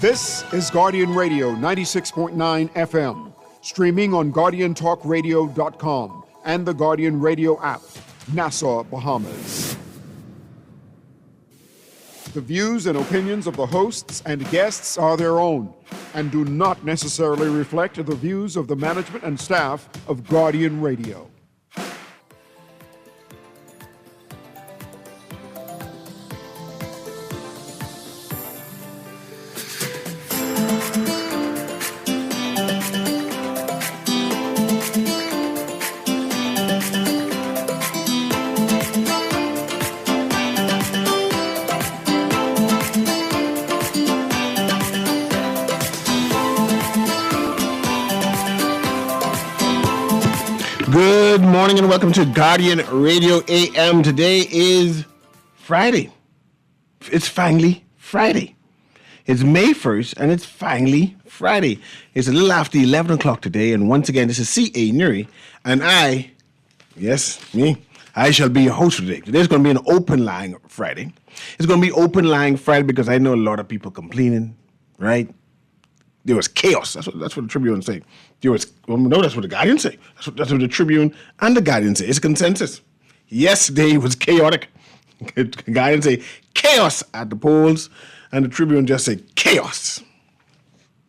This is Guardian Radio 96.9 FM, streaming on GuardianTalkRadio.com and the Guardian Radio app, Nassau, Bahamas. The views and opinions of the hosts and guests are their own and do not necessarily reflect the views of the management and staff of Guardian Radio. Good morning and welcome to Guardian Radio A.M. Today is Friday. It's finally Friday. It's May 1st and it's finally Friday. It's a little after 11 o'clock today, and once again, this is CA Newry, and I shall be your host today. Today's going to be an open line Friday. It's going to be open line Friday because I know a lot of people complaining, right? There was chaos. That's what the Tribune say. That's what the Guardian say. That's what the Tribune and the Guardian say. It's a consensus. Yesterday was chaotic. The Guardian say chaos at the polls, and the Tribune just say chaos.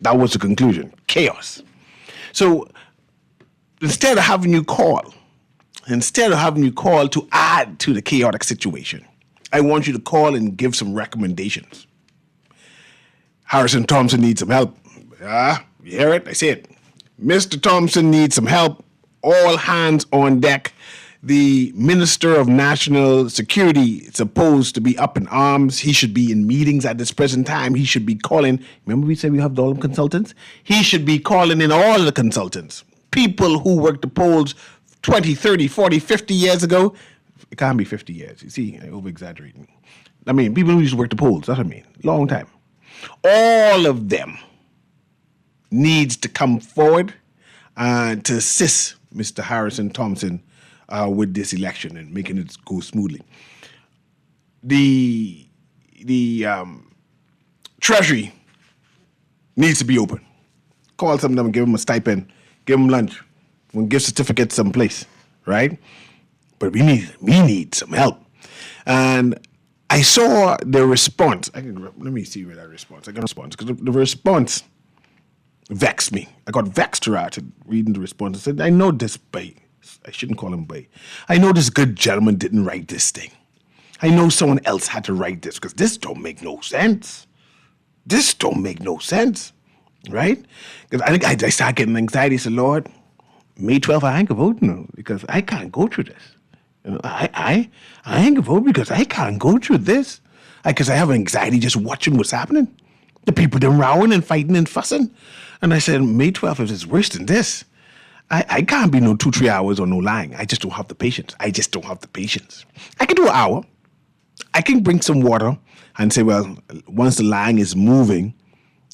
That was the conclusion. Chaos. So instead of having you call to add to the chaotic situation, I want you to call and give some recommendations. Harrison Thompson needs some help. You hear it? I say it. Mr. Thompson needs some help. All hands on deck. The Minister of National Security is supposed to be up in arms. He should be in meetings at this present time. He should be calling. Remember we said we have all the consultants? He should be calling in all the consultants. People who worked the polls 20, 30, 40, 50 years ago. It can't be 50 years. You see, I over-exaggerating. I mean, people who used to work the polls. That's what I mean. Long time. All of them needs to come forward to assist Mr. Harrison Thompson with this election and making it go smoothly. The Treasury needs to be open. Call some of them, give them a stipend, give them lunch, and give certificates someplace, right? But we need some help. And I saw the response. Let me see where that response. I got a response because the response vexed me. I got vexed after reading the response. I said, I know this Bay. I shouldn't call him Bay. I know this good gentleman didn't write this thing. I know someone else had to write this because this don't make no sense. This don't make no sense, right? Because I think I start getting anxiety. I said, Lord, May 12th, I ain't gonna vote now because I can't go through this. You know, I ain't gonna vote because I can't go through this. Because I have anxiety just watching what's happening. The people them rowing and fighting and fussing. And I said, May 12th, if it's worse than this, I can't be no 2-3 hours or no lying. I just don't have the patience. I can do an hour. I can bring some water and say, well, once the lying is moving,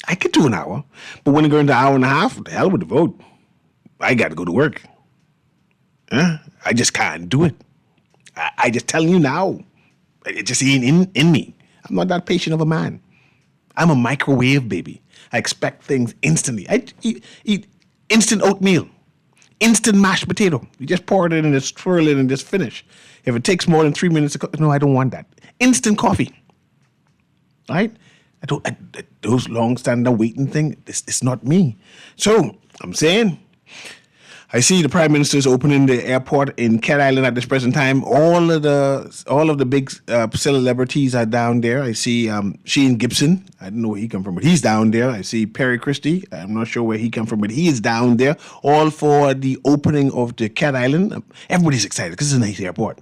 I could do an hour. But when it goes into an hour and a half, the hell with the vote. I got to go to work. I just can't do it. I just telling you now. It just ain't in me. I'm not that patient of a man. I'm a microwave baby. I expect things instantly. I eat instant oatmeal, instant mashed potato. You just pour it in and just twirl it and just finish. If it takes more than 3 minutes to cook, no, I don't want that. Instant coffee, right? Those long standing waiting thing, it's not me. So I'm saying, I see the Prime Minister is opening the airport in Cat Island at this present time. All of the big celebrities are down there. I see Shane Gibson. I don't know where he come from, but he's down there. I see Perry Christie. I'm not sure where he come from, but he is down there. All for the opening of the Cat Island. Everybody's excited because it's a nice airport.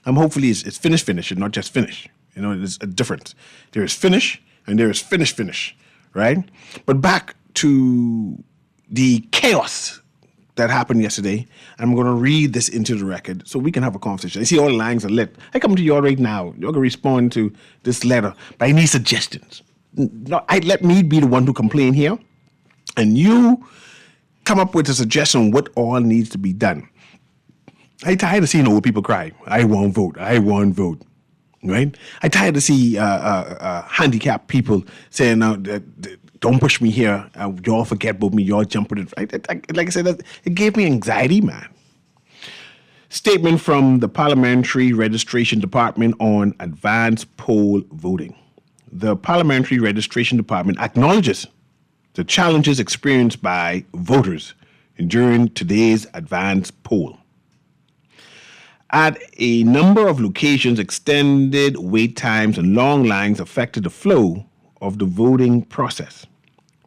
Hopefully it's finish and not just finish. You know, there's a difference. There is finish and there is finish, right? But back to the chaos that happened yesterday. I'm going to read this into the record so we can have a conversation. I see all the lines are lit. I come to you all right now. You're going to respond to this letter, but I need suggestions. Let me be the one to complain here, and you come up with a suggestion on what all needs to be done. I tired of seeing old people cry. I won't vote. Right? I tired to see handicapped people saying now that don't push me here. Y'all forget about me. Y'all jump with it. Like I said, it gave me anxiety, man. Statement from the Parliamentary Registration Department on advance poll voting. The Parliamentary Registration Department acknowledges the challenges experienced by voters during today's advance poll. At a number of locations, extended wait times and long lines affected the flow of the voting process.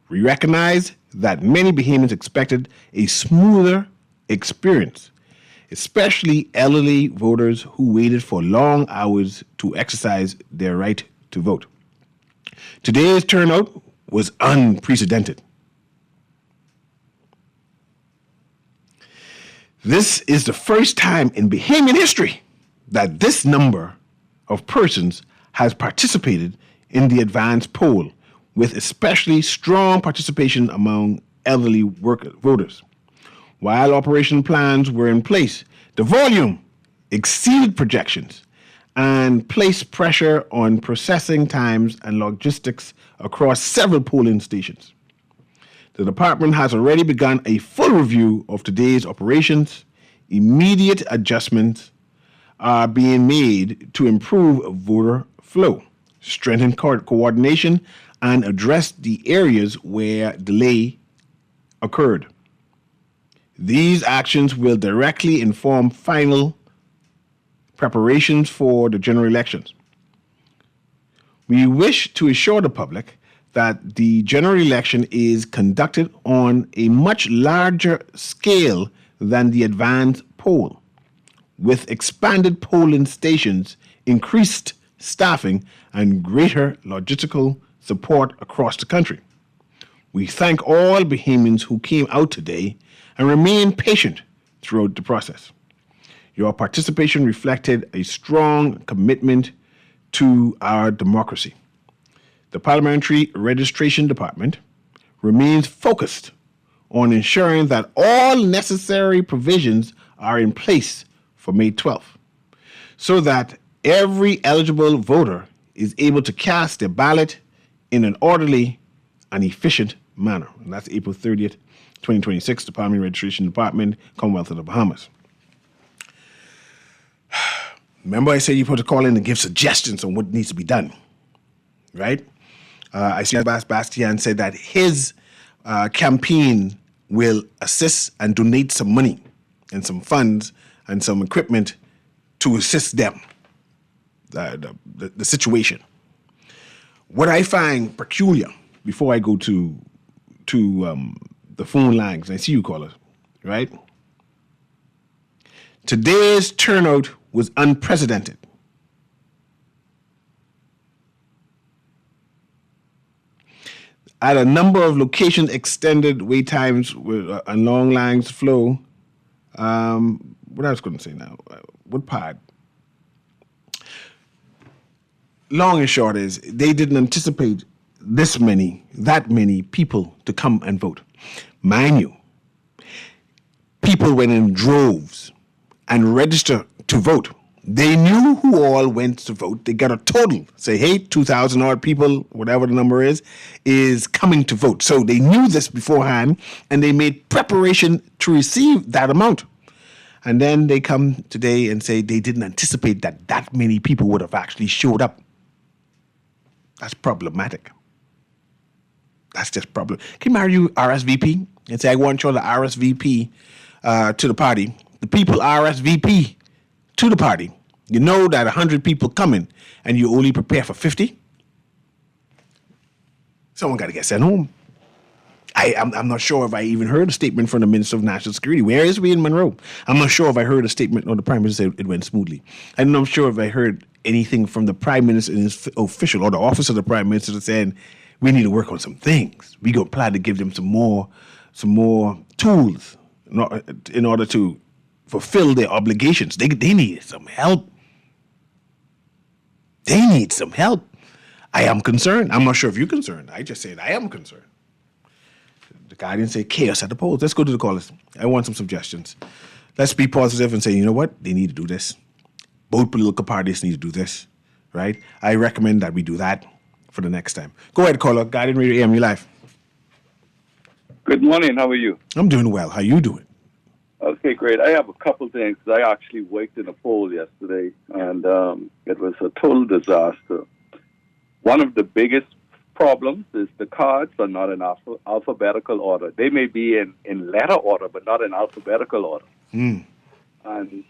We recognize that many Bahamians expected a smoother experience, especially elderly voters who waited for long hours to exercise their right to vote. Today's turnout was unprecedented. This is the first time in Bahamian history that this number of persons has participated in the advance poll, with especially strong participation among elderly voters. While operational plans were in place, the volume exceeded projections and placed pressure on processing times and logistics across several polling stations. The department has already begun a full review of today's operations. Immediate adjustments are being made to improve voter flow, strengthen coordination, and address the areas where delay occurred. These actions will directly inform final preparations for the general elections. We wish to assure the public that the general election is conducted on a much larger scale than the advance poll, with expanded polling stations, increased staffing, and greater logistical support across the country. We thank all Bahamians who came out today and remain patient throughout the process. Your participation reflected a strong commitment to our democracy. The Parliamentary Registration Department remains focused on ensuring that all necessary provisions are in place for May 12th, so that every eligible voter is able to cast their ballot in an orderly and efficient manner. And that's April 30th, 2026, the Parliamentary Registration Department, Commonwealth of the Bahamas. Remember I said you're supposed to call in and give suggestions on what needs to be done, right? I see Bastian said that his campaign will assist and donate some money and some funds and some equipment to assist them, the situation. What I find peculiar, before I go to the phone lines, I see you callers, right? Today's turnout was unprecedented. At a number of locations, extended wait times and long lines flow. What I was going to say now? What part? Long and short is they didn't anticipate that many people to come and vote. Mind you, people went in droves and registered to vote. They knew who all went to vote. They got a total. Say, hey, 2,000 odd people, whatever the number is coming to vote. So they knew this beforehand, and they made preparation to receive that amount. And then they come today and say they didn't anticipate that many people would have actually showed up. That's problematic. That's just problem. Can you RSVP and say, I want you to RSVP to the party? The people RSVP to the party. You know that 100 people coming and you only prepare for 50? Someone got to get sent home. I'm not sure if I even heard a statement from the Minister of National Security. Where is we in Monroe? I'm not sure if I heard a statement or the Prime Minister said it went smoothly. I'm not sure if I heard anything from the Prime Minister and his official or the office of the Prime Minister saying we need to work on some things. We go plan to give them some more tools in order to fulfill their obligations. They need some help. They need some help. I am concerned. I'm not sure if you're concerned. I just said I am concerned. The Guardian say chaos at the polls. Let's go to the callers. I want some suggestions. Let's be positive and say, you know what? They need to do this. Both political parties need to do this, right? I recommend that we do that for the next time. Go ahead, caller. Guardian Radio A.M, you live. Good morning. How are you? I'm doing well. How you doing? Okay, great. I have a couple things. I actually worked in a poll yesterday, and it was a total disaster. One of the biggest problems is the cards are not in alphabetical order. They may be in letter order, but not in alphabetical order. Mm. And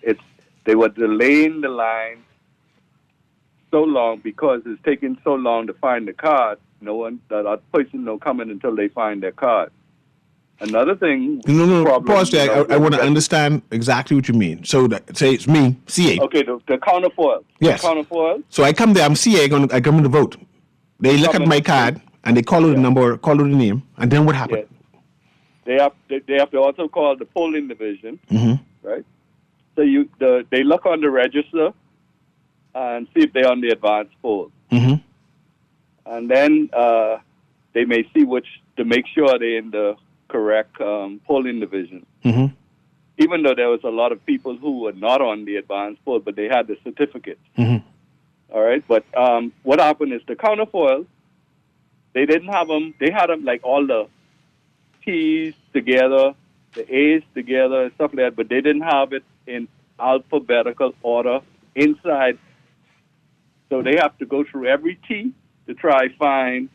they were delaying the line so long because it's taking so long to find the card. That person no coming until they find their card. Another thing. No. Problem, Pause there. I want to understand exactly what you mean. So, say it's me, CA. Okay, the counterfoil. Yes. The counterfoil. So I come there. I'm CA. I come in to vote. They look at my card and they call out the number, call out the name, and then what happened? Yeah. They have to also call the polling division, right? So they look on the register and see if they're on the advanced poll, and then they may see to make sure they're in the correct polling division. Even though there was a lot of people who were not on the advanced poll, but they had the certificate. All right, but what happened is the counterfoils, they didn't have them. They had them like all the T's together, the A's together, and stuff like that, but they didn't have it in alphabetical order inside. So they have to go through every T to try find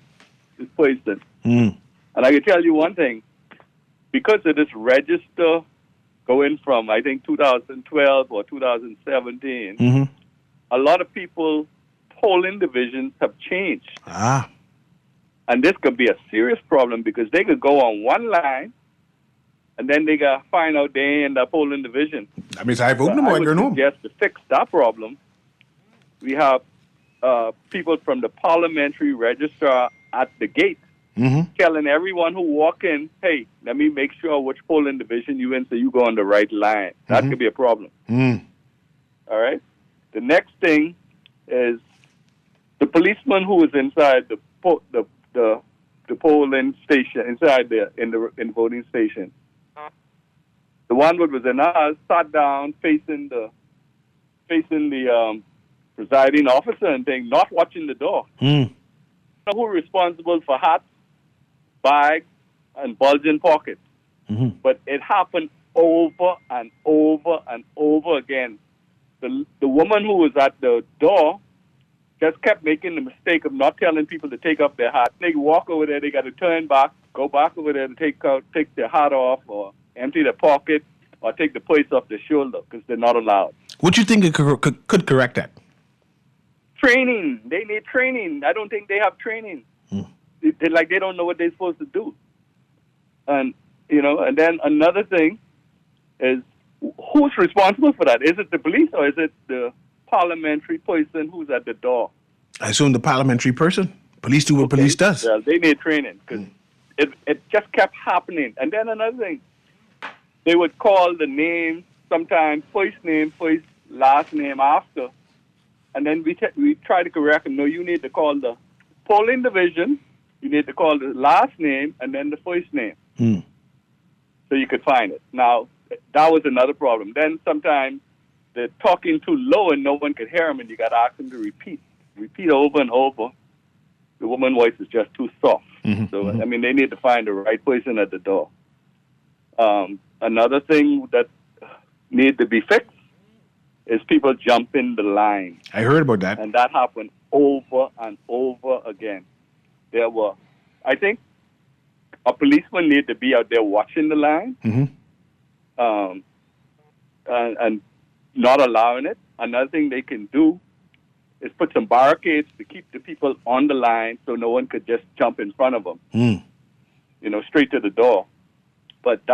this person. And I can tell you one thing, because of this register going from, I think, 2012 or 2017, a lot of people polling divisions have changed. And this could be a serious problem because they could go on one line and then they got find out they in the polling division. That means I vote no more. I go home. Just to fix that problem, we have people from the parliamentary registrar at the gate telling everyone who walk in, hey, let me make sure which polling division you in so you go on the right line. That could be a problem. All right? The next thing is the policeman who was inside the polling station, inside in the voting station. The one that was in ours sat down facing the presiding officer and thing, not watching the door. Who responsible for hats, bags, and bulging pockets? But it happened over and over and over again. The woman who was at the door just kept making the mistake of not telling people to take off their hat. They walk over there, they got to turn back, go back over there to take their hat off or empty their pocket or take the purse off their shoulder because they're not allowed. What do you think could correct that? Training. They need training. I don't think they have training. They don't know what they're supposed to do. And, and then another thing is who's responsible for that? Is it the police or is it the parliamentary person who's at the door? I assume the parliamentary person. Police do what police does. Well, they need training because it just kept happening. And then another thing, they would call the name sometimes first name first, last name after. And then we try to correct them. No, you need to call the polling division, you need to call the last name and then the first name. So you could find it. Now, that was another problem. Then sometimes they're talking too low and no one could hear them and you got to ask them to repeat over and over. The woman's voice is just too soft. So, I mean, they need to find the right person at the door. Another thing that needs to be fixed is people jumping the line. I heard about that. And that happened over and over again. I think a policeman need to be out there watching the line and not allowing it. Another thing they can do is put some barricades to keep the people on the line so no one could just jump in front of them, straight to the door. But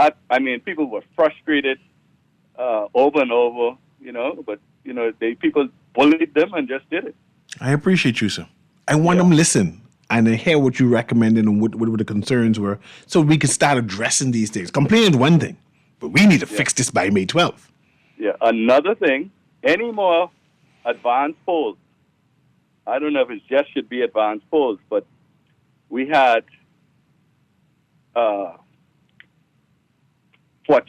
people were frustrated over and over, but, people bullied them and just did it. I appreciate you, sir. I want them to listen and hear what you recommended and what the concerns were so we can start addressing these things. Complaining is one thing, but we need to fix this by May 12th. Yeah, another thing, any more advanced polls, I don't know if it just should be advanced polls, but we had, for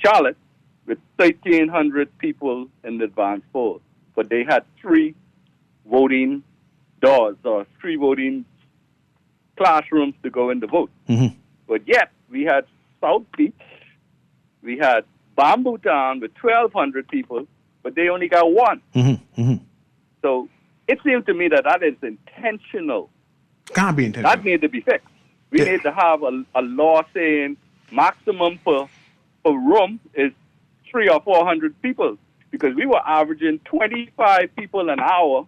Charlotte, with 1,300 people in the advanced polls, but they had 3 voting doors or 3 voting classrooms to go in to vote. But yet, we had South Beach. We had Bamboo Town with 1,200 people, but they only got one. So it seems to me that is intentional. Can't be intentional. That needs to be fixed. We need to have a law saying maximum per room is 300 or 400 people, because we were averaging 25 people an hour.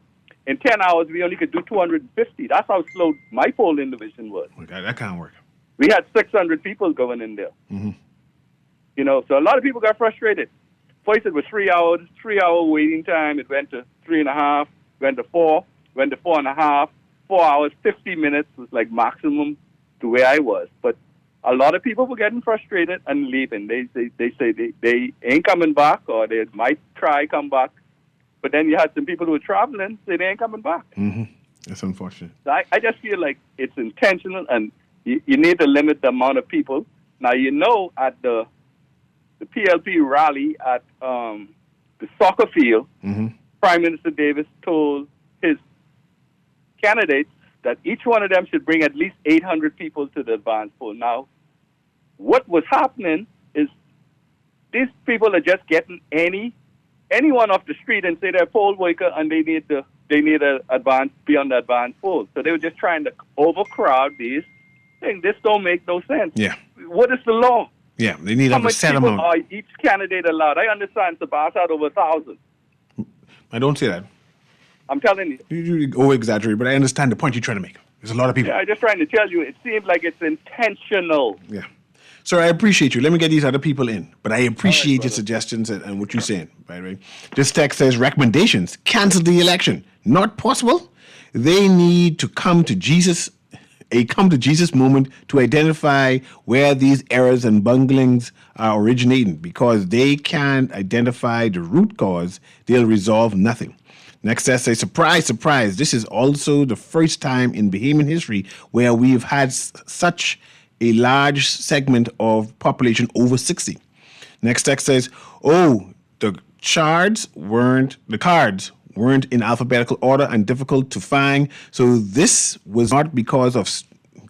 In 10 hours, we only could do 250. That's how slow my polling division was. Okay, that can't work. We had 600 people going in there. You know, so a lot of people got frustrated. First, it was 3 hours, 3-hour waiting time. It went to 3.5, went to 4, went to 4.5. 4 hours, 50 minutes was like maximum to where I was. But a lot of people were getting frustrated and leaving. They say they ain't coming back, or they might try come back. But then you had some people who were traveling say they ain't coming back. That's unfortunate. So I just feel like it's intentional, and you need to limit the amount of people. Now, you know, at the PLP rally at the soccer field, Prime Minister Davis told his candidates that each one of them should bring at least 800 people to the advance poll. Now, what was happening is these people are just getting anyone off the street and say they're a poll worker and they need to be on the advance poll. So they were just trying to overcrowd these things. This don't make no sense. Yeah. What is the law? Yeah, they need to have a set amount. How much people are each candidate allowed? I understand Sabas had over 1,000. I don't say that. I'm telling you. You over-exaggerate, but I understand the point you're trying to make. There's a lot of people. Yeah, I'm just trying to tell you, it seems like it's intentional. Yeah. Sir, I appreciate you. Let me get these other people in. But I appreciate your suggestions and what you're saying, by the way. This text says, recommendations, cancel the election. Not possible. They need to come to Jesus moment to identify where these errors and bunglings are originating. Because they can't identify the root cause, they'll resolve nothing. Next text says, surprise, surprise. This is also the first time in Bahamian history where we've had such a large segment of population over 60. Next text says, the cards weren't in alphabetical order and difficult to find. So this was not because of,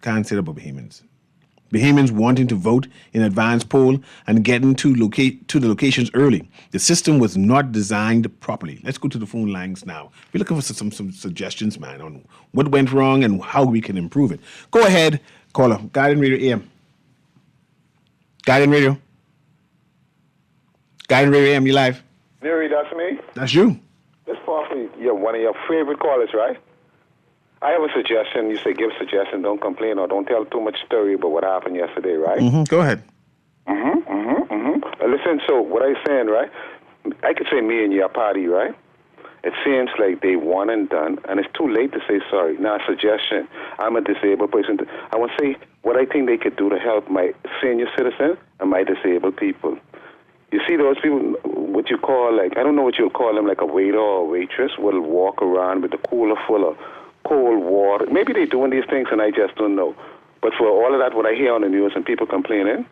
can't say that about Bahamians wanting to vote in advance poll and getting to the locations early. The system was not designed properly. Let's go to the phone lines now. We're looking for some suggestions, man, on what went wrong and how we can improve it. Go ahead, caller. Guardian Radio A.M. Guardian Radio. Guardian Radio A.M., you live. Newry, that's me. That's you. This probably one of your favorite callers, right? I have a suggestion. You say give a suggestion, don't complain, or don't tell too much story about what happened yesterday, right? Go ahead. Listen, so what I'm saying, right? I could say me and your party, right? It seems like they one and done, and it's too late to say sorry. Now, suggestion. I'm a disabled person. I want to say what I think they could do to help my senior citizen and my disabled people. You see those people, what you call, like, I don't know what you'll call them, like a waiter or a waitress, will walk around with a cooler full of cold water. Maybe they're doing these things and I just don't know. But for all of that, what I hear on the news and people complaining,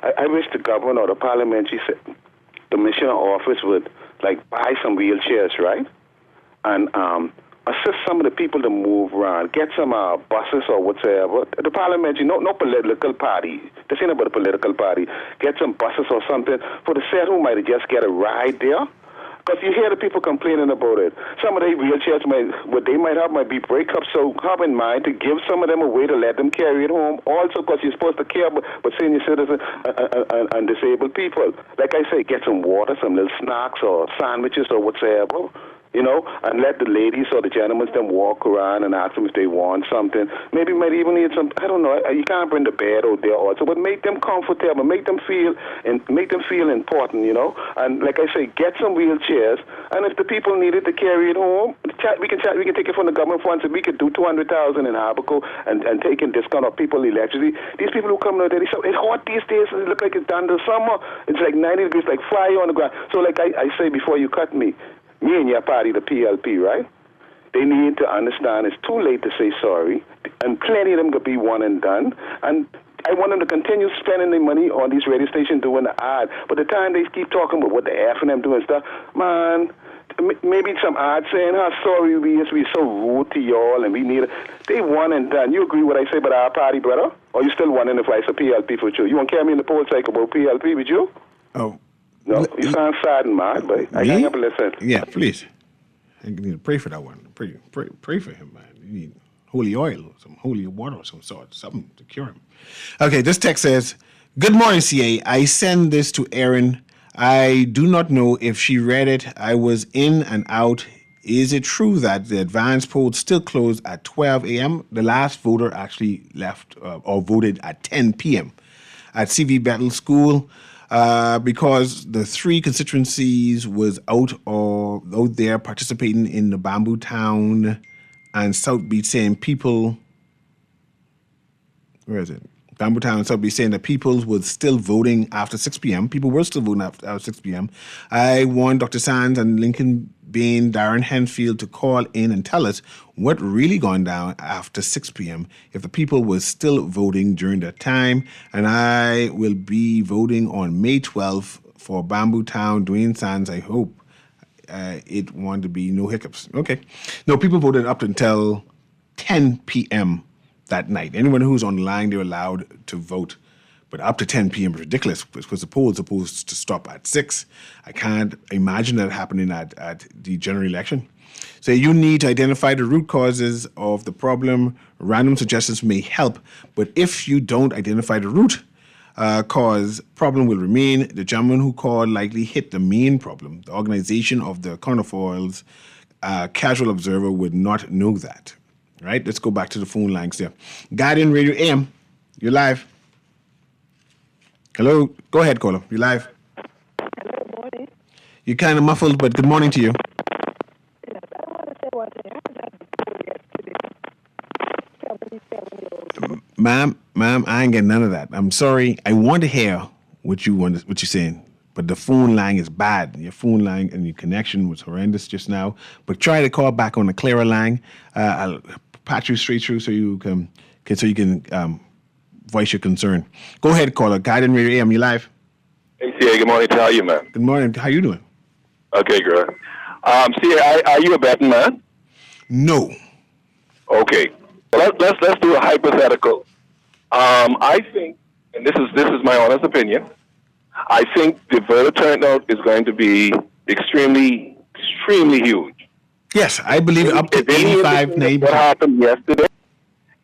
I wish the government or the parliamentary, the commissioner office would, like, buy some wheelchairs, right? And assist some of the people to move around, get some buses or whatever. The parliamentary, no political party. This ain't about a political party. Get some buses or something for the set who might just get a ride there. Because you hear the people complaining about it. Some of the wheelchairs, what they might have might be breakups, so have in mind to give some of them away to let them carry it home. Also, because you're supposed to care about senior citizens and disabled people. Like I say, get some water, some little snacks or sandwiches or whatever. You know, and let the ladies or the gentlemen them walk around and ask them if they want something. Maybe might even need some, I don't know, you can't bring the bed out there also, but make them comfortable, make them feel important, you know. And like I say, get some wheelchairs, and if the people needed to carry it home, we can take it from the government funds. If we could do 200,000 in Abaco and take in discount of people electricity, these people who come out there, it's hot these days, it look like it's done the summer, it's like 90 degrees, like fire on the ground. So like I say before you cut me and your party, the PLP, right? They need to understand it's too late to say sorry, and plenty of them could be one and done. And I want them to continue spending their money on these radio stations doing the ad. But the time they keep talking about what the F&M doing and stuff, man, maybe some ad saying how sorry we used to be so rude to y'all and we need it. They one and done. You agree what I say about our party, brother? Or you still wondering if I say PLP for you? You want to carry me in the poll cycle about PLP with you? Oh. No, you sound sad and mad, but I can't help but listen. Yeah, please. You need to pray for that one. Pray for him, man. You need holy oil, some holy water of some sort, something to cure him. Okay, this text says, "Good morning, CA. I send this to Erin. I do not know if she read it. I was in and out. Is it true that the advance polls still close at 12 a.m.? The last voter actually left or voted at 10 p.m. at CV Battle School because the 3 constituencies was out there participating in the Bamboo Town and South Beach saying people, where is it? Bamboo Town and South Beach saying that people was still voting after 6 p.m. People were still voting after 6 p.m. I want Dr. Sands and Lincoln Bain, Darren Henfield to call in and tell us what really gone down after 6 p.m. if the people was still voting during that time. And I will be voting on May 12th for Bamboo Town, Dwayne Sands. I hope it want to be no hiccups. Okay. No, people voted up until 10 p.m. that night. Anyone who's online, they're allowed to vote. But up to 10 p.m. is ridiculous because the poll is supposed to stop at 6. I can't imagine that happening at the general election. So you need to identify the root causes of the problem. Random suggestions may help, but if you don't identify the root cause, problem will remain. The gentleman who called likely hit the main problem. The organization of the counterfoils, casual observer would not know that. Right? Let's go back to the phone lines there. Guardian Radio A.M., you're live. Hello. Go ahead, caller. You're live. Hello, morning. You're kind of muffled, but good morning to you. Yes, I want to say one thing. I had yesterday. 77 years. Ma'am, I ain't getting none of that. I'm sorry. I want to hear what you're saying, but the phone line is bad. Your phone line and your connection was horrendous just now. But try to call back on a clearer line. I'll patch you straight through so you can voice your concern. Go ahead, caller. Guardian Radio A.M., you live. Hey, CA, good morning. How are you, man? Good morning. How you doing? Okay, good. CA, are you a betting man? No. Okay. Well, let's do a hypothetical. I think, and this is my honest opinion, I think the voter turnout is going to be extremely huge. Yes, I believe up to 85, 90. What happened yesterday,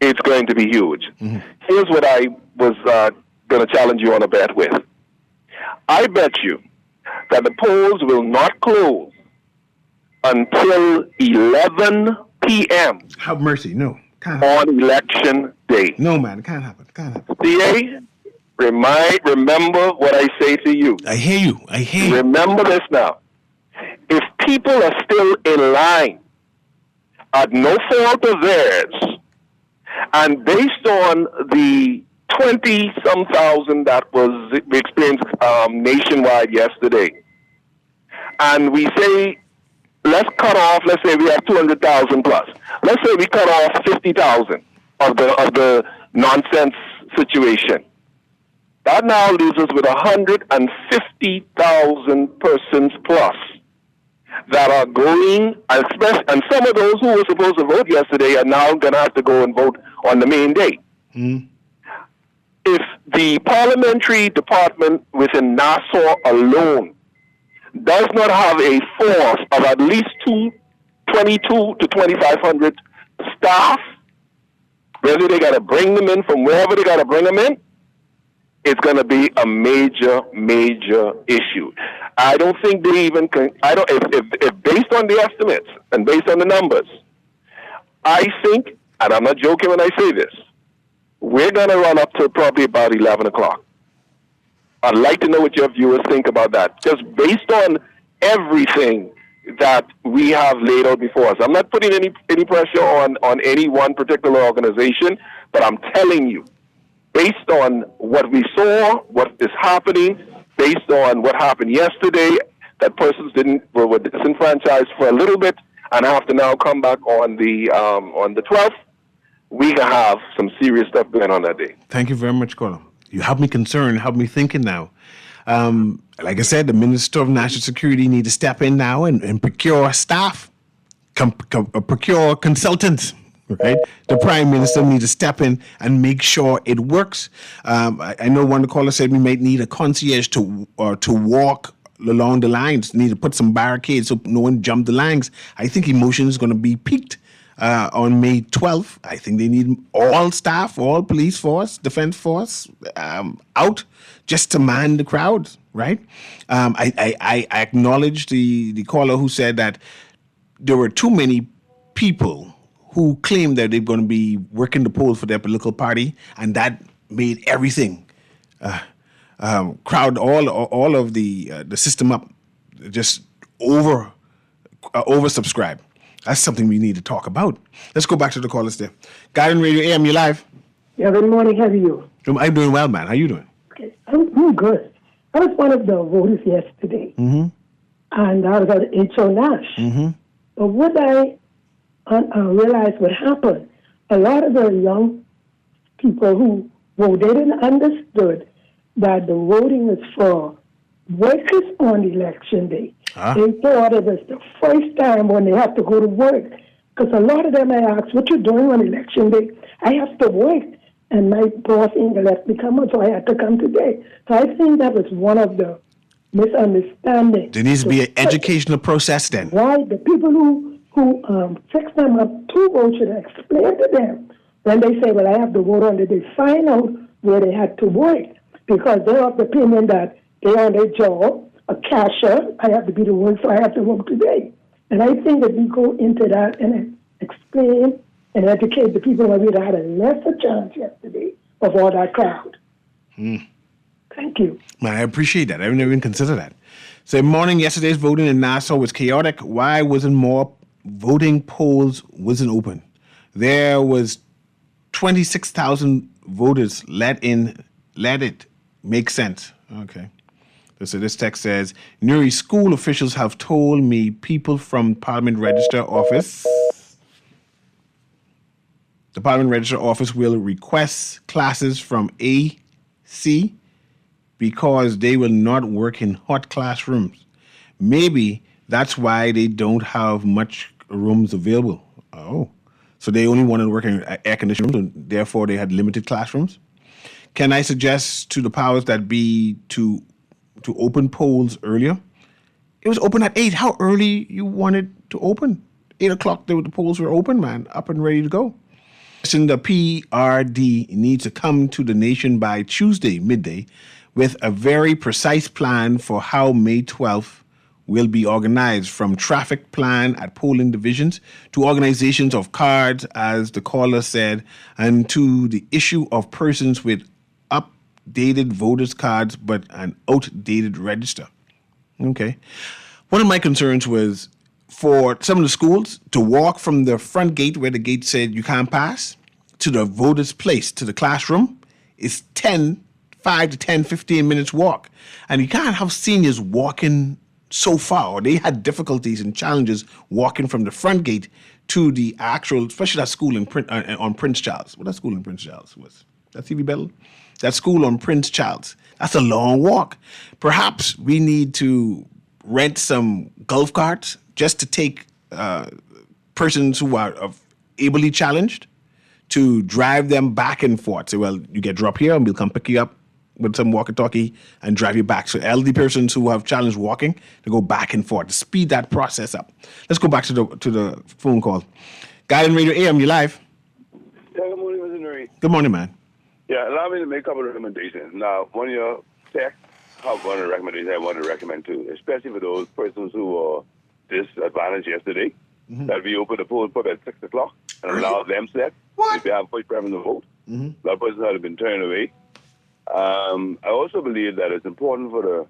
it's going to be huge. Mm-hmm. Here's what I was going to challenge you on a bet with. I bet you that the polls will not close until 11 p.m. Have mercy. No. Can't happen. On election day. No, man. It can't happen. CA, remember what I say to you. I hear you. Remember this now. If people are still in line at no fault of theirs, and based on the 20-some thousand that was we experienced nationwide yesterday, and we say, let's say we have 200,000 plus. Let's say we cut off 50,000 of the nonsense situation. That now leaves us with 150,000 persons plus that are going, and some of those who were supposed to vote yesterday are now going to have to go and vote on the main day. Mm. If the parliamentary department within Nassau alone does not have a force of at least 22 to 2,500 staff, whether they got to bring them in from wherever they got to bring them in, it's going to be a major issue. I don't think they even can. If based on the estimates and based on the numbers, I think, and I'm not joking when I say this, we're going to run up to probably about 11 o'clock. I'd like to know what your viewers think about that, just based on everything that we have laid out before us. I'm not putting any pressure on any one particular organization, but I'm telling you, based on what we saw, what is happening, based on what happened yesterday, that persons were disenfranchised for a little bit and have to now come back on the 12th, we can have some serious stuff going on that day. Thank you very much, caller. You have me concerned, have me thinking now. Like I said, the Minister of National Security need to step in now and procure staff, procure consultants. Right, the Prime Minister needs to step in and make sure it works. I know one of the callers said we might need a concierge to walk along the lines. Need to put some barricades so no one jump the lines. I think emotion is going to be peaked on May 12th. I think they need all staff, all police force, defense force out just to man the crowd. Right. I acknowledge the caller who said that there were too many people who claimed that they're going to be working the polls for their political party, and that made everything crowd all of the system up, just oversubscribed. That's something we need to talk about. Let's go back to the callers there. Guardian Radio A.M, you live? Yeah, good morning. How are you? I'm doing well, man. How you doing? Okay, I'm good. I was one of the voters yesterday, and I was at H.O. Nash. But what I realized what happened, a lot of the young people who voted and understood that the voting is for workers on election day. They thought it was the first time when they have to go to work. Because a lot of them I asked, what you doing on election day? I have to work. And my boss ain't gonna let me come on, so I had to come today. So I think that was one of the misunderstandings. There needs to be an educational process then. Right. The people who fix them up to vote should explain to them when they say, well, I have to vote on the day, find out where they had to work. Because they're of the opinion that they're on their job, a cashier, I have to be to work, so I have to work today. And I think that we go into that and explain and educate the people, where we'd had a lesser chance yesterday of all that crowd. Thank you. Man, I appreciate that. I never even considered that. So morning, yesterday's voting in Nassau was chaotic. Why wasn't more voting polls wasn't open? There was 26,000 voters let it make sense. Okay. So this text says, Newry school officials have told me people from Parliament Register Office, the Parliament Register Office will request classes from AC because they will not work in hot classrooms. Maybe that's why they don't have much rooms available. Oh, so they only wanted to work in air-conditioned rooms, and therefore they had limited classrooms. Can I suggest to the powers that be to open polls earlier? It was open at 8. How early you wanted to open? 8 o'clock, the polls were open, man, up and ready to go. The PRD needs to come to the nation by Tuesday midday with a very precise plan for how May 12th will be organized, from traffic plan at polling divisions to organizations of cards, as the caller said, and to the issue of persons with updated voters' cards but an outdated register. Okay. One of my concerns was for some of the schools to walk from the front gate where the gate said you can't pass to the voter's place, to the classroom, is 5 to 10, 15 minutes walk. And you can't have seniors walking so far, or they had difficulties and challenges walking from the front gate to the actual, especially that school on Prince Charles. What that school in Prince Charles was? That TV Battle? That school on Prince Charles. That's a long walk. Perhaps we need to rent some golf carts just to take persons who are ably challenged to drive them back and forth. So, well, you get dropped here and we'll come pick you up with some walkie-talkie and drive you back. So elderly persons who have challenged walking, to go back and forth to speed that process up. Let's go back to the phone call. Guardian Radio A.M, you live? Yeah, good morning, Mr. Newry. Good morning, man. Yeah, allow me to make a couple of recommendations. Now, one of your texts have one of the recommendations I want to recommend too, especially for those persons who were disadvantaged yesterday, that we open the poll pub at 6 o'clock and allow them set if they have first preference to vote. A lot of persons have been turned away. I also believe that it's important for the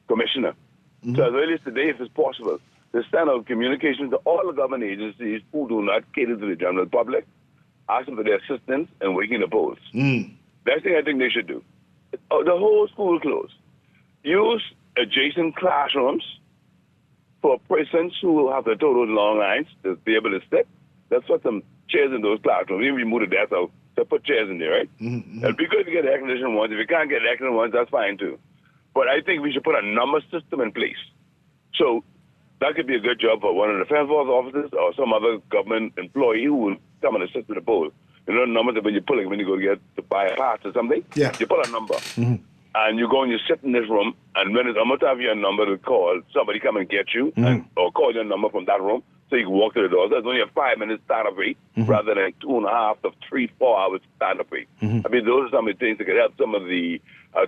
commissioner to, as early as today, if it's possible, to send out communications to all the government agencies who do not cater to the general public, asking for their assistance in working the polls. That's the thing I think they should do. The whole school closed. Use adjacent classrooms for persons who have to tow those long lines to be able to sit. Let's put some chairs in those classrooms. Even remove the desk out. So put chairs in there, right? It'd be good to get air conditioned ones. If you can't get air conditioned ones, that's fine too. But I think we should put a number system in place. So that could be a good job for one of the defense force officers or some other government employee who will come and assist with the poll. You know the number that when you're pulling, when you go to buy a pass or something, yeah. you pull a number. And you go and you sit in this room, and when it's almost have your number to call, somebody come and get you, or call your number from that room, so you can walk to the door. There's only a 5-minute startup rate, rather than 2.5 to 3-4 hours startup rate. I mean, those are some of the things that could help some of the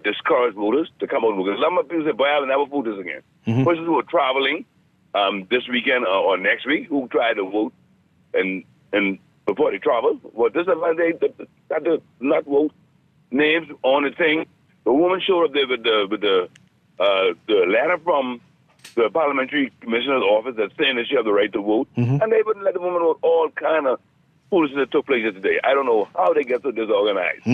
discouraged voters to come out. Because some of people say, boy, I'll never vote this again. Persons who are traveling this weekend or next week, who try to vote and before they travel, well, this is why they not vote names on the thing. The woman showed up there with the letter from the parliamentary commissioner's office that's saying that she has the right to vote, and they wouldn't let the woman vote. All kind of foolishness that took place yesterday. I don't know how they get so disorganized.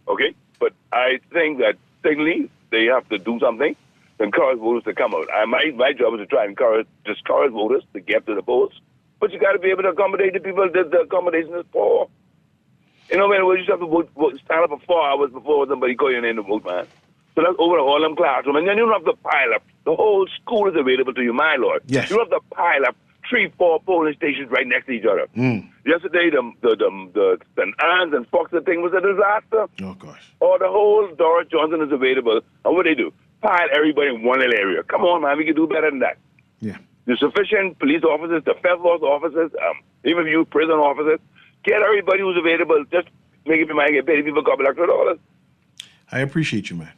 Okay, but I think that technically they have to do something to encourage voters to come out. My job is to try and discourage voters to get to the polls, but you got to be able to accommodate the people that the accommodation is for. You know, man, we just have to stand up for 4 hours before somebody call your name to vote, man. So that's over all them classrooms. And then you don't have to pile up. The whole school is available to you, my lord. Yes. You don't have to pile up 3-4 polling stations right next to each other. Yesterday, the St. Anne's and Foxer thing was a disaster. Oh, gosh. Or the whole Doris Johnson is available. And what they do? Pile everybody in one little area. Come on, man, we can do better than that. Yeah. There's sufficient police officers, defense force officers, even you prison officers. Get everybody who's available. Just make it be mine. Get paid people a couple extra dollars. I appreciate you, man.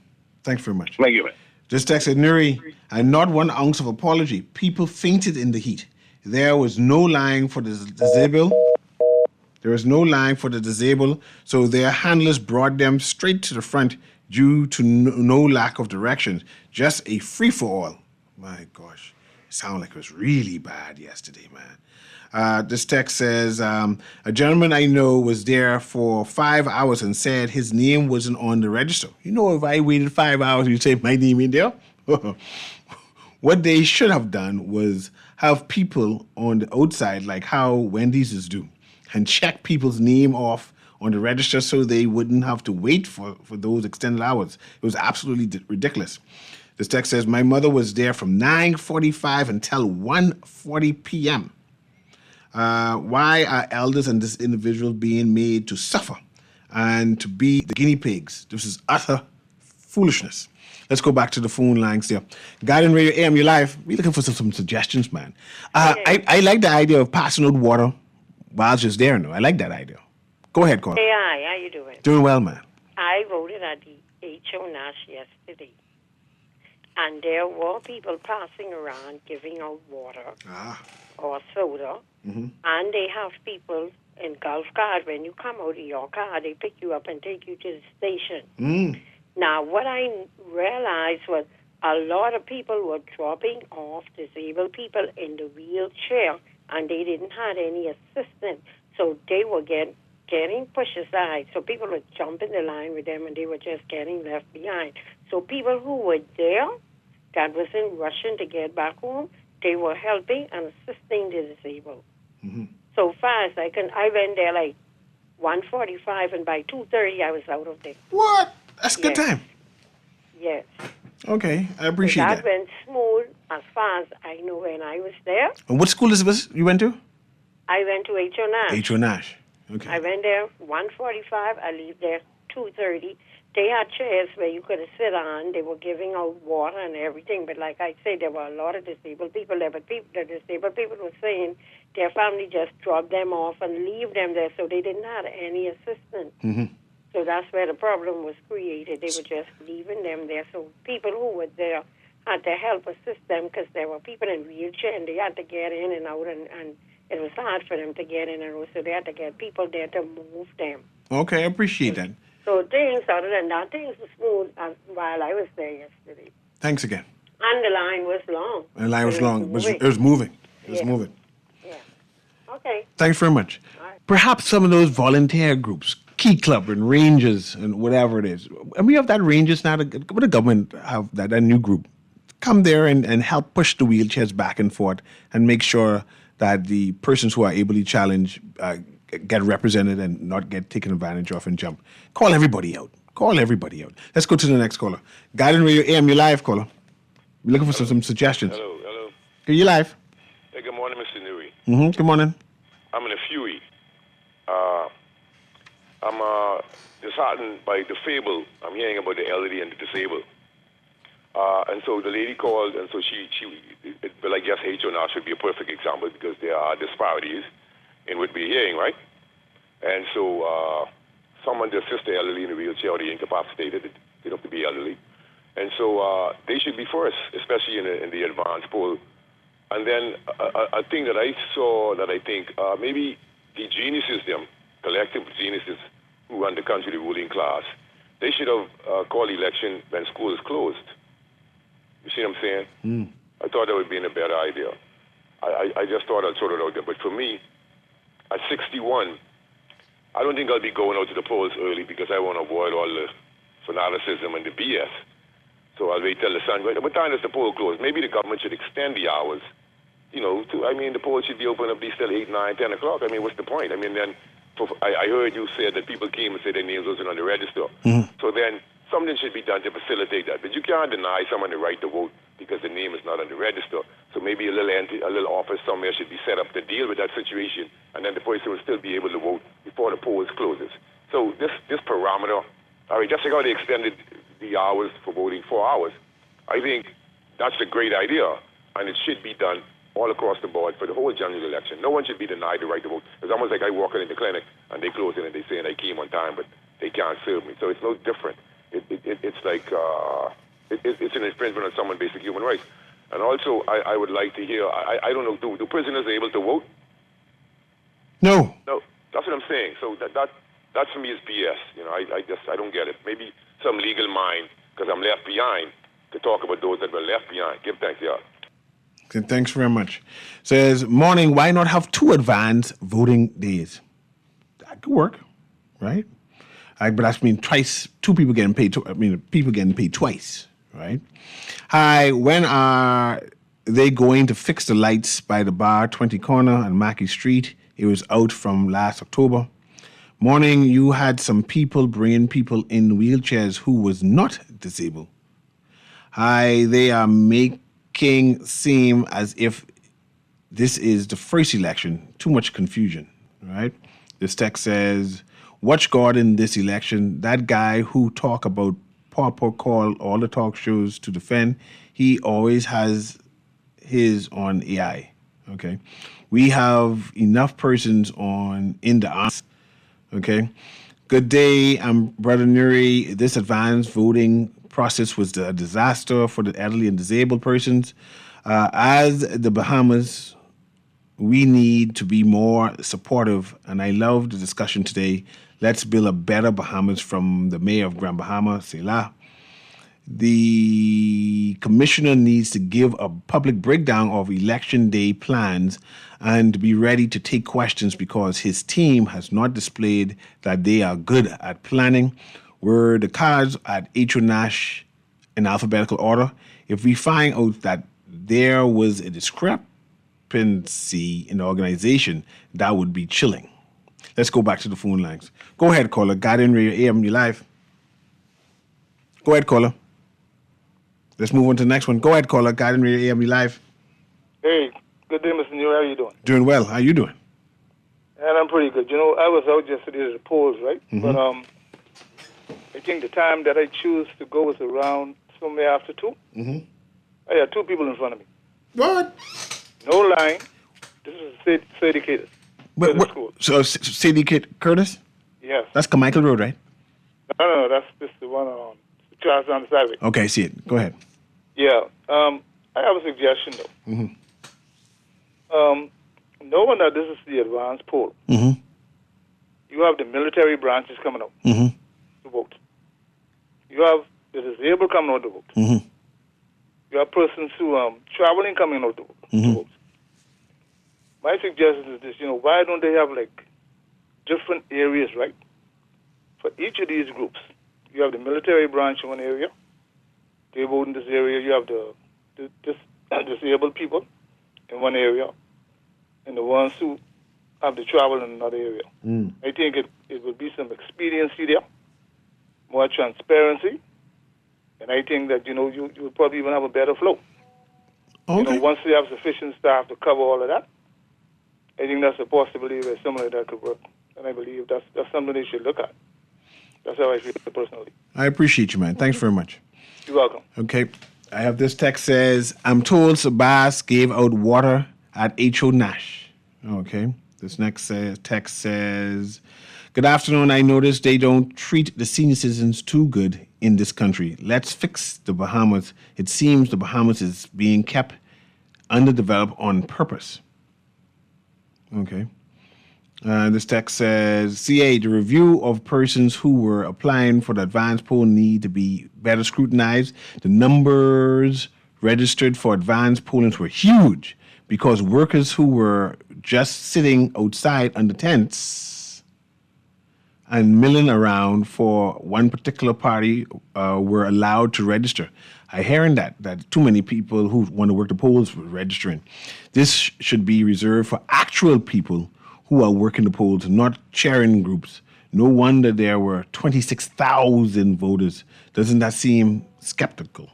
Thanks very much. Thank you, man. This text said, Newry, and not 1 ounce of apology. People fainted in the heat. There was no lying for the disabled. There was no lying for the disabled, so their handlers brought them straight to the front due to no lack of directions. Just a free-for-all. My gosh. It sounded like it was really bad yesterday, man. This text says, a gentleman I know was there for 5 hours and said his name wasn't on the register. You know, if I waited 5 hours, you'd say my name in there? What they should have done was have people on the outside, like how Wendy's do, and check people's name off on the register so they wouldn't have to wait for those extended hours. It was absolutely ridiculous. This text says, my mother was there from 9:45 until 1:40 p.m. Why are elders and this individual being made to suffer and to be the guinea pigs? This is utter foolishness. Let's go back to the phone lines there. Guardian Radio A.M, you're live. We're looking for some suggestions, man. I like the idea of passing out water while it's just there. No, I like that idea. Go ahead, Carl. Hey, hi, how you doing? Doing well, man. I voted at the HO Nash yesterday, and there were people passing around giving out water or soda, and they have people in Gulf Card. When you come out of your car, they pick you up and take you to the station. Now, what I realized was a lot of people were dropping off disabled people in the wheelchair, and they didn't have any assistance, so they were getting pushed aside. So people were jumping the line with them, and they were just getting left behind. So people who were there that wasn't rushing to get back home, they were helping and assisting the disabled. So fast, I went there like 1:45, and by 2:30 I was out of there. What? That's a good time. Yes. Okay, I appreciate that. That went smooth as far as I know when I was there. And what school is this you went to? I went to H.O. Nash. H.O. Nash. Okay. I went there 1:45. I leave there 2:30. They had chairs where you could sit on. They were giving out water and everything. But like I said, there were a lot of disabled people there. But the disabled people were saying their family just dropped them off and leave them there, so they didn't have any assistance. So that's where the problem was created. They were just leaving them there. So people who were there had to help assist them because there were people in wheelchair and they had to get in and out, and it was hard for them to get in and out. So they had to get people there to move them. Okay, I appreciate that. So things, other than that, things were smooth while I was there yesterday. Thanks again. And the line was long. The line was long, but it was moving. It was moving. Yeah. Okay. Thanks very much. Right. Perhaps some of those volunteer groups, Key Club and Rangers and whatever it is. And we have that Rangers now. The government have that new group. Come there and help push the wheelchairs back and forth and make sure that the persons who are ably challenged get represented and not get taken advantage of and jump. Call everybody out. Call everybody out. Let's go to the next caller. Guardian Radio A.M., you live, caller. We're looking for some suggestions. Hello. Okay, you live. Hey, good morning, Mr. Newry. Good morning. I'm in a fury. I'm disheartened by the fable I'm hearing about the elderly and the disabled. And so the lady called, and so well, I guess HO now should be a perfect example because there are disparities in what we're hearing, right? And so someone to assist the elderly in a wheelchair or the incapacitated, they don't have to be elderly. And so they should be first, especially in the advanced poll. And then a thing that I saw that I think maybe the geniuses, them collective geniuses who run the country, the ruling class, they should have called election when school is closed. You see what I'm saying? I thought that would be a better idea. I just thought I'd throw it out there. But for me, at 61, I don't think I'll be going out to the polls early because I want to avoid all the fanaticism and the BS. So I'll wait till the sun goes. What time does the poll close? Maybe the government should extend the hours. The polls should be open at least till 8, 9, 10 o'clock. What's the point? Then I heard you say that people came and said their names wasn't on the register. So then something should be done to facilitate that. But you can't deny someone the right to vote because the name is not on the register. So maybe a little office somewhere should be set up to deal with that situation, and then the person will still be able to vote before the polls closes. So this parameter, all right, just like how they extended the hours for voting 4 hours, I think that's a great idea, and it should be done all across the board for the whole general election. No one should be denied the right to vote. It's almost like I walk in the clinic and they close in and they say I came on time, but they can't serve me. So it's no different. It's like it's an infringement on someone's basic human rights. And also, I would like to hear, I don't know, do prisoners able to vote? No. No, that's what I'm saying. So that for me is BS. I don't get it. Maybe some legal mind, because I'm left behind, to talk about those that were left behind. Give thanks, yeah. Okay, thanks very much. Says, morning, why not have 2 advance voting days? That could work, right? But that's twice, 2 people getting paid, people getting paid twice, right? Hi, when are they going to fix the lights by the bar 20 corner on Mackey Street? It was out from last October. Morning, you had some people bringing people in wheelchairs who was not disabled. Hi, they are making seem as if this is the first election. Too much confusion, right? This text says, watch God in this election. That guy who talk about Papa call all the talk shows to defend, he always has his on AI, okay? We have enough persons in the arms, okay? Good day, I'm Brother Newry. This advanced voting process was a disaster for the elderly and disabled persons. As the Bahamas, we need to be more supportive, and I love the discussion today. Let's build a better Bahamas from the mayor of Grand Bahama, Selah. The commissioner needs to give a public breakdown of election day plans and be ready to take questions because his team has not displayed that they are good at planning. Were the cards at H.O. Nash in alphabetical order? If we find out that there was a discrepancy in the organization, that would be chilling. Let's go back to the phone lines. Go ahead, caller. Guardian Radio A.M., you live. Go ahead, caller. Let's move on to the next one. Go ahead, caller. Guardian Radio A.M., you live. Hey, good day, Mr. Newry. How are you doing? Doing well. How you doing? And I'm pretty good. I was out yesterday at the polls, right? Mm-hmm. But I think the time that I choose to go was around somewhere after 2. Mm-hmm. I had 2 people in front of me. What? No line. This is Sadie Curtis. What? So Sadie Curtis? Yes. That's Carmichael Road, right? No, that's the one on Charles on the Sideway. Okay, I see it. Go ahead. Yeah. I have a suggestion, though. Mm-hmm. Knowing that this is the advanced poll, mm-hmm. you have the military branches coming out mm-hmm. to vote. You have the disabled coming out to vote. Mm-hmm. You have persons who traveling coming out to vote. Mm-hmm. To vote. My suggestion is this, why don't they have different areas, right? For each of these groups, you have the military branch in one area. They vote in this area. You have the disabled people in one area, and the ones who have to travel in another area. Mm. I think it would be some expediency there more transparency, and I think that, you will probably even have a better flow. Okay. Once they have sufficient staff to cover all of that, I think that's a possibility where something like that could work. And I believe that's something they should look at. That's how I feel personally. I appreciate you, man. Thanks very much. You're welcome. Okay. I have this text says, I'm told Sabas gave out water at H.O. Nash. Okay. This next text says, good afternoon. I noticed they don't treat the senior citizens too good in this country. Let's fix the Bahamas. It seems the Bahamas is being kept underdeveloped on purpose. Okay. This text says, CA, the review of persons who were applying for the advanced poll need to be better scrutinized. The numbers registered for advanced pollings were huge because workers who were just sitting outside under tents and milling around for one particular party were allowed to register. I hearing that too many people who want to work the polls were registering. This should be reserved for actual people who are working the polls, not sharing groups. No wonder there were 26,000 voters. Doesn't that seem skeptical?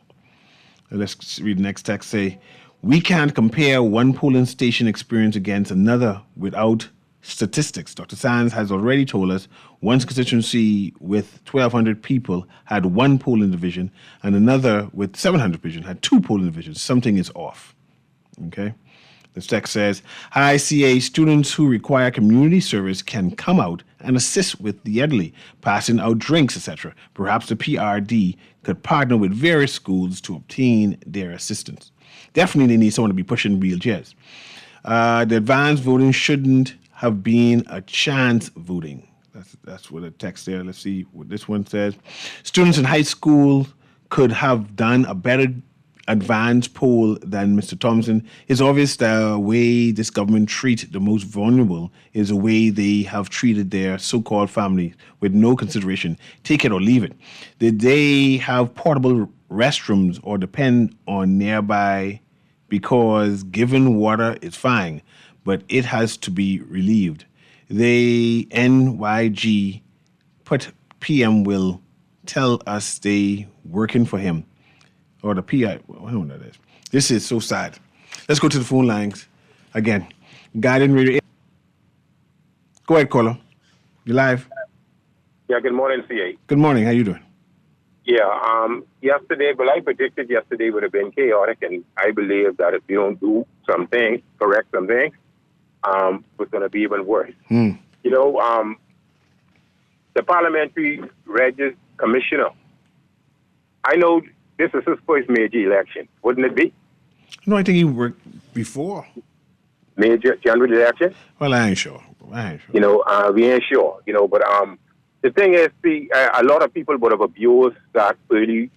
Let's read the next text. Say, we can't compare one polling station experience against another without statistics. Dr. Sands has already told us one constituency with 1,200 people had one polling division and another with 700 division had two polling divisions. Something is off. Okay? This text says, hi, CA, students who require community service can come out and assist with the elderly, passing out drinks, etc. Perhaps the PRD could partner with various schools to obtain their assistance. Definitely they need someone to be pushing wheelchairs. The advanced voting shouldn't have been a chance voting. That's what the text there. Let's see what this one says. Students in high school could have done a better advanced poll than Mr. Thompson. It's obvious the way this government treats the most vulnerable is the way they have treated their so-called family with no consideration. Take it or leave it. Did they have portable restrooms or depend on nearby? Because given water is fine, but it has to be relieved. They NYG put PM will tell us they working for him. Or the PI, I don't know what that is. This is so sad. Let's go to the phone lines again. Guardian Radio. Go ahead, caller. You live? Yeah, good morning, CA. Good morning. How you doing? Yeah, yesterday, well, I predicted yesterday would have been chaotic, and I believe that if you don't do some things, correct some things, it's going to be even worse. The Parliamentary Regis Commissioner, I know this is his first major election, wouldn't it be? No, I think he worked before. Major general election? Well, I ain't sure. We ain't sure, but the thing is, a lot of people would have abused that early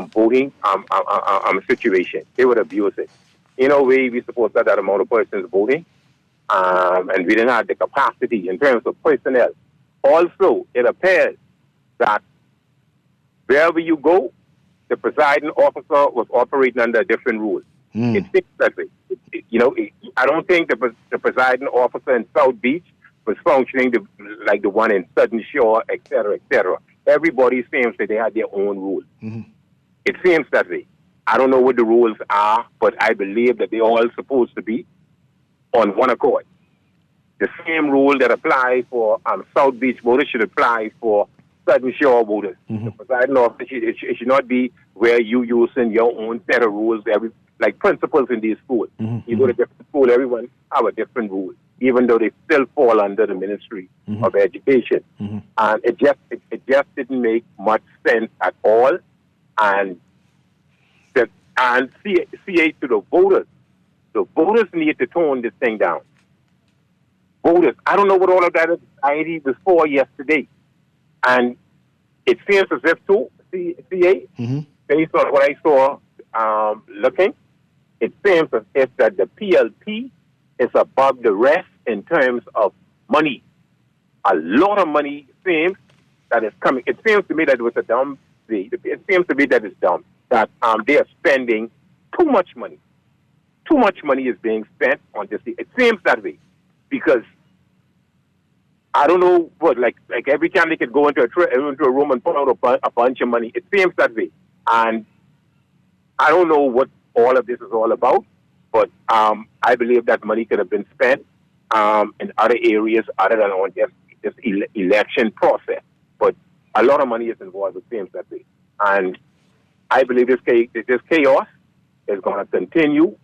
voting situation. They would abuse it. In a way, we supposed that amount of persons voting, and we didn't have the capacity in terms of personnel. Also, it appears that wherever you go, the presiding officer was operating under a different rule. It seems that way. I don't think the presiding officer in South Beach was functioning like the one in Southern Shore, et cetera, et cetera. Everybody seems that they had their own rules. It seems that way. I don't know what the rules are, but I believe that they're all supposed to be on one accord. The same rule that applies for South Beach voters should apply for Southern Shore voters. The presiding officer, it should not be where you using your own set of rules, like principals in these schools. You go to different school, everyone have a different rule, even though they still fall under the Ministry of Education. And it just didn't make much sense at all. And CA to the voters need to tone this thing down. Voters, I don't know what all of that anxiety was for yesterday. And it seems as if, too, CA, based on what I saw looking, it seems as if that the PLP is above the rest in terms of money. A lot of money seems that is coming. It seems to me that it was a dumb thing. It seems to me that it's dumb, that they are spending too much money. Too much money is being spent on this. It seems that way because I don't know what, like every time they could go into a room and pull out a bunch of money. It seems that way. And I don't know what all of this is all about, but I believe that money could have been spent in other areas other than on just election process. But a lot of money is involved, it seems that way. And I believe this chaos is going to continue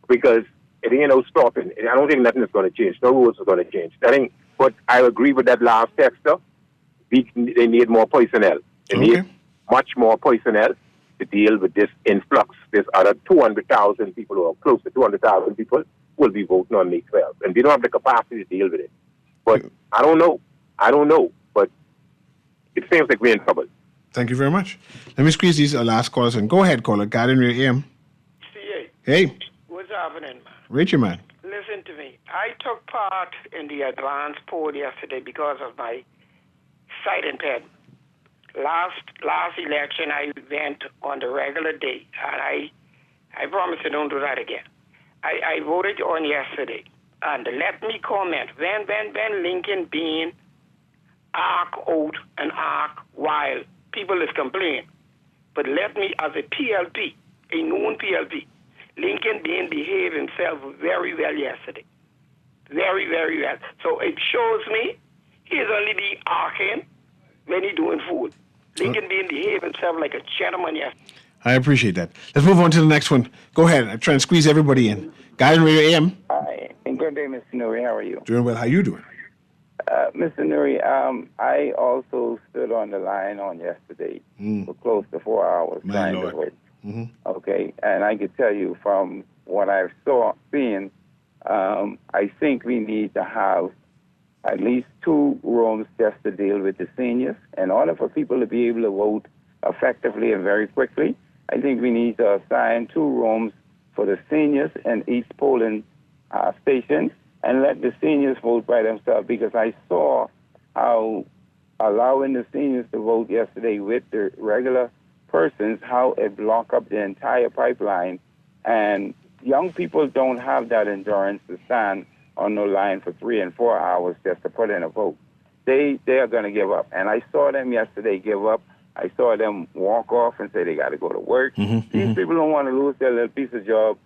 because it ain't no stopping. I don't think nothing is going to change. No rules are going to change. But I agree with that last texter. They need more personnel. They need much more personnel to deal with this influx. This other 200,000 people, or close to 200,000 people, will be voting on May 12th. And we don't have the capacity to deal with it. But I don't know. But it seems like we're in trouble. Thank you very much. Let me squeeze these last calls in. Go ahead, caller. Guardian Radio A.M. CA. Hey. What's happening, man? Richard, man. Listen to me. I took part in the advance poll yesterday because of my sight impaired. Last election, I went on the regular day, and I promise I don't do that again. I voted on yesterday, and let me comment. When Lincoln being arc out and arc wild, people is complaining. But let me, as a PLP, a known PLP, Lincoln being behave himself very well yesterday. Very, very well. So it shows me he's only be arcing when he doing food. Lincoln being behave himself like a gentleman yesterday. I appreciate that. Let's move on to the next one. Go ahead. I'm trying to squeeze everybody in. Guardian Radio A.M. Hi. Good day, Mr. Newry. How are you? Doing well. How you doing? Mr. Newry, I also stood on the line on yesterday for close to 4 hours trying to vote. Okay, and I could tell you from what I've seen, I think we need to have at least 2 rooms just to deal with the seniors. In order for people to be able to vote effectively and very quickly, I think we need to assign 2 rooms for the seniors in each polling station and let the seniors vote by themselves, because I saw how allowing the seniors to vote yesterday with the regular persons, how it blocked up the entire pipeline. And young people don't have that endurance to stand on no line for 3 and 4 hours just to put in a vote. They are going to give up. And I saw them yesterday give up. I saw them walk off and say they got to go to work. These people don't want to lose their little piece of job,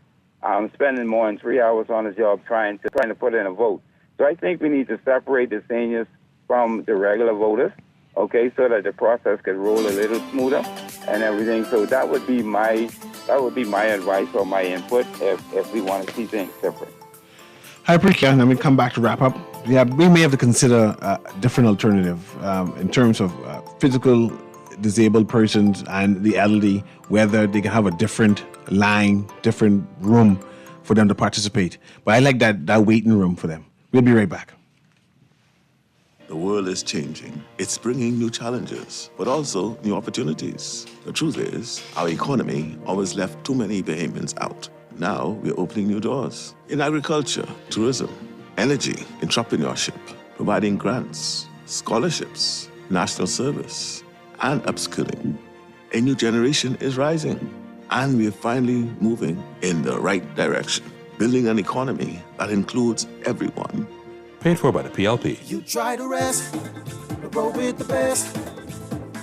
spending more than 3 hours on a job trying to put in a vote. So I think we need to separate the seniors from the regular voters, okay, so that the process could roll a little smoother and everything. So that would be my advice or my input if we want to see things different. I appreciate it. And then we come back to wrap up. Yeah, we may have to consider a different alternative in terms of physical disabled persons and the elderly, whether they can have a different line, different room for them to participate. But I like that waiting room for them. We'll be right back. The world is changing. It's bringing new challenges, but also new opportunities. The truth is, our economy always left too many Bahamians out. Now we're opening new doors in agriculture, tourism, energy, entrepreneurship, providing grants, scholarships, national service, and upskilling. A new generation is rising, and we're finally moving in the right direction, building an economy that includes everyone. Paid for by the PLP. You try to rest, but roll with the best.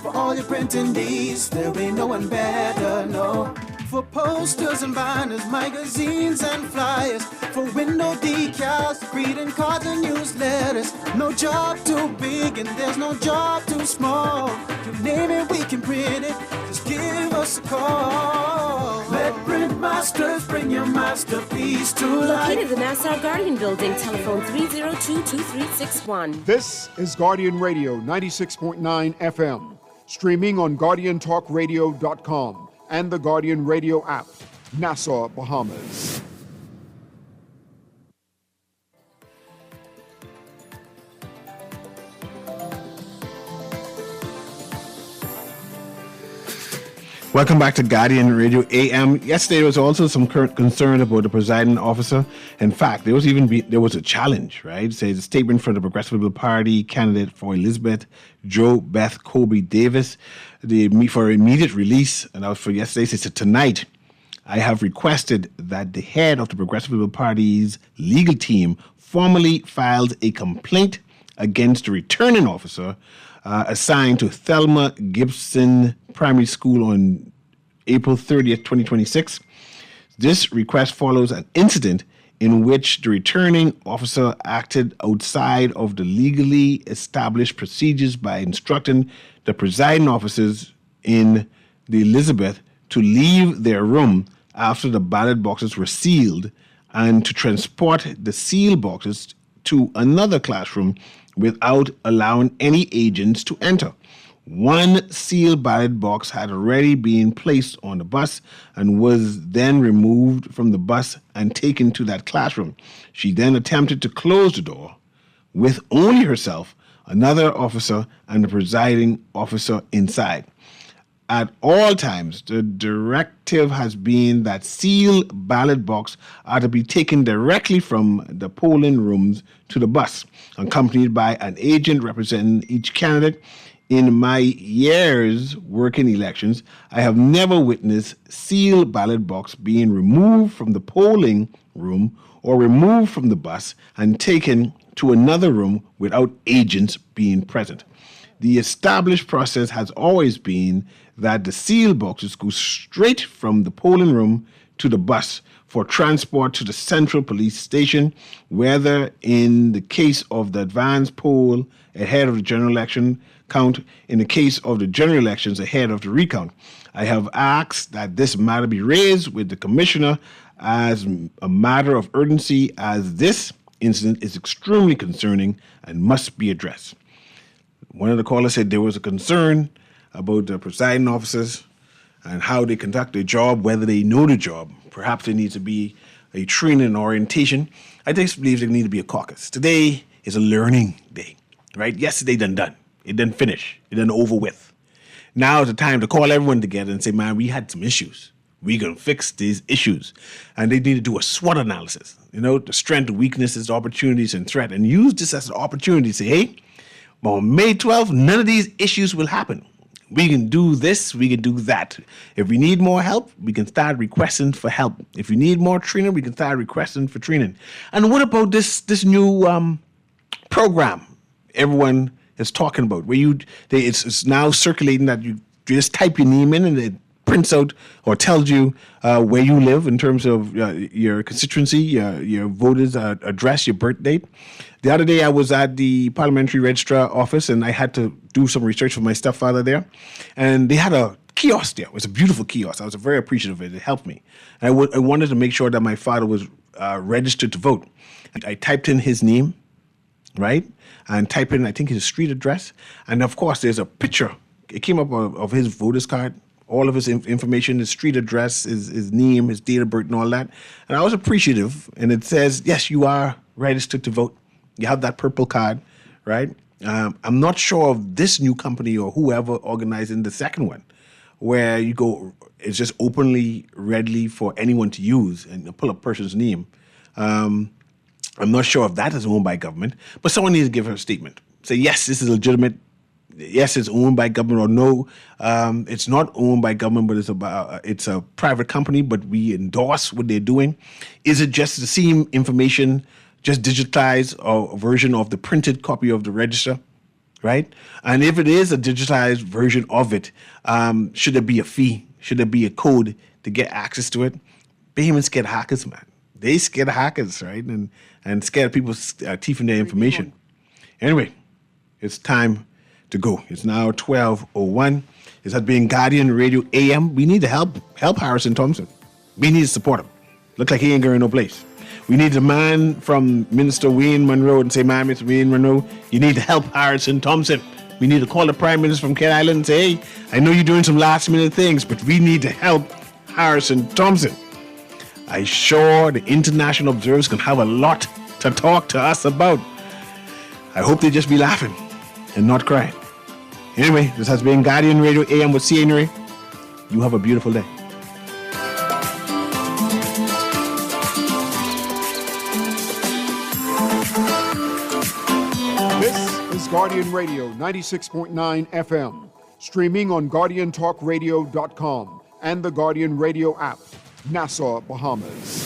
For all your printing needs, there ain't no one better, no. For posters and banners, magazines and flyers, for window decals, greeting cards and newsletters. No job too big and there's no job too small. You name it, we can print it. Just give us a call. Let Print Masters bring your masterpiece to life. Located in the Nassau Guardian Building, telephone 302-2361. This is Guardian Radio 96.9 FM, streaming on GuardianTalkRadio.com and the Guardian Radio app, Nassau, Bahamas. Welcome back to Guardian Radio A.M. Yesterday there was also some current concern about the presiding officer. In fact, there was a challenge, right? It says a statement from the Progressive Liberal Party candidate for Elizabeth Jo Beth Kobe Davis for immediate release, and that was for yesterday. It says tonight, I have requested that the head of the Progressive Liberal Party's legal team formally files a complaint against the returning officer assigned to Thelma Gibson Primary School on April 30th, 2026. This request follows an incident in which the returning officer acted outside of the legally established procedures by instructing the presiding officers in the Elizabeth to leave their room after the ballot boxes were sealed and to transport the sealed boxes to another classroom without allowing any agents to enter. One sealed ballot box had already been placed on the bus and was then removed from the bus and taken to that classroom. She then attempted to close the door with only herself, another officer, and the presiding officer inside. At all times, the directive has been that sealed ballot box are to be taken directly from the polling rooms to the bus, accompanied by an agent representing each candidate. In my years working elections, I have never witnessed sealed ballot box being removed from the polling room or removed from the bus and taken to another room without agents being present. The established process has always been that the sealed boxes go straight from the polling room to the bus for transport to the central police station, whether in the case of the advance poll ahead of the general election count, in the case of the general elections ahead of the recount. I have asked that this matter be raised with the commissioner as a matter of urgency, as this incident is extremely concerning and must be addressed. One of the callers said there was a concern about the presiding officers and how they conduct their job, whether they know the job. Perhaps there needs to be a training and orientation. I just believe there needs to be a caucus. Today is a learning day, right? Yesterday done. It didn't finish. It didn't over with. Now is the time to call everyone together and say, man, we had some issues. We're going to fix these issues. And they need to do a SWOT analysis, the strength, weaknesses, opportunities, and threat, and use this as an opportunity to say, hey, on May 12th, none of these issues will happen. We can do this, we can do that. If we need more help, we can start requesting for help. If we need more training, we can start requesting for training. And what about this new program everyone is talking about, where it's now circulating that you just type your name in and it prints out or tells you where you live in terms of your constituency, your voter's address, your birth date. The other day I was at the parliamentary registrar office and I had to do some research for my stepfather there. And they had a kiosk there. It was a beautiful kiosk. I was very appreciative of it. It helped me. And I wanted to make sure that my father was registered to vote. And I typed in his name, right? And type in, I think, his street address. And of course, there's a picture. It came up of his voter's card, all of his information, his street address, his name, his date of birth, and all that. And I was appreciative. And it says, yes, you are registered to vote. You have that purple card, right? I'm not sure of this new company or whoever organizing the second one, where you go, it's just openly, readily for anyone to use and pull up a person's name. I'm not sure if that is owned by government, but someone needs to give her a statement. Say, yes, this is legitimate. Yes, it's owned by government, or no, it's not owned by government, but it's a private company, but we endorse what they're doing. Is it just the same information, just digitized a version of the printed copy of the register, right? And if it is a digitized version of it, should there be a fee? Should there be a code to get access to it? Payments scared hackers, man. They scared hackers, right? And scared people's teeth in their information. Anyway, it's time to go. It's now 12:01. This has been Guardian Radio A.M. We need to help Harrison Thompson. We need to support him. Look like he ain't going no place. We need a man from Minister Wayne Monroe and say, man, Mr. Wayne Monroe, you need to help Harrison Thompson. We need to call the Prime Minister from Kent Island and say, hey, I know you're doing some last minute things, but we need to help Harrison Thompson. I'm sure the international observers can have a lot to talk to us about. I hope they just be laughing and not crying. Anyway, this has been Guardian Radio A.M. with CA Newry. You have a beautiful day. This is Guardian Radio 96.9 FM, streaming on GuardianTalkRadio.com and the Guardian Radio app, Nassau, Bahamas.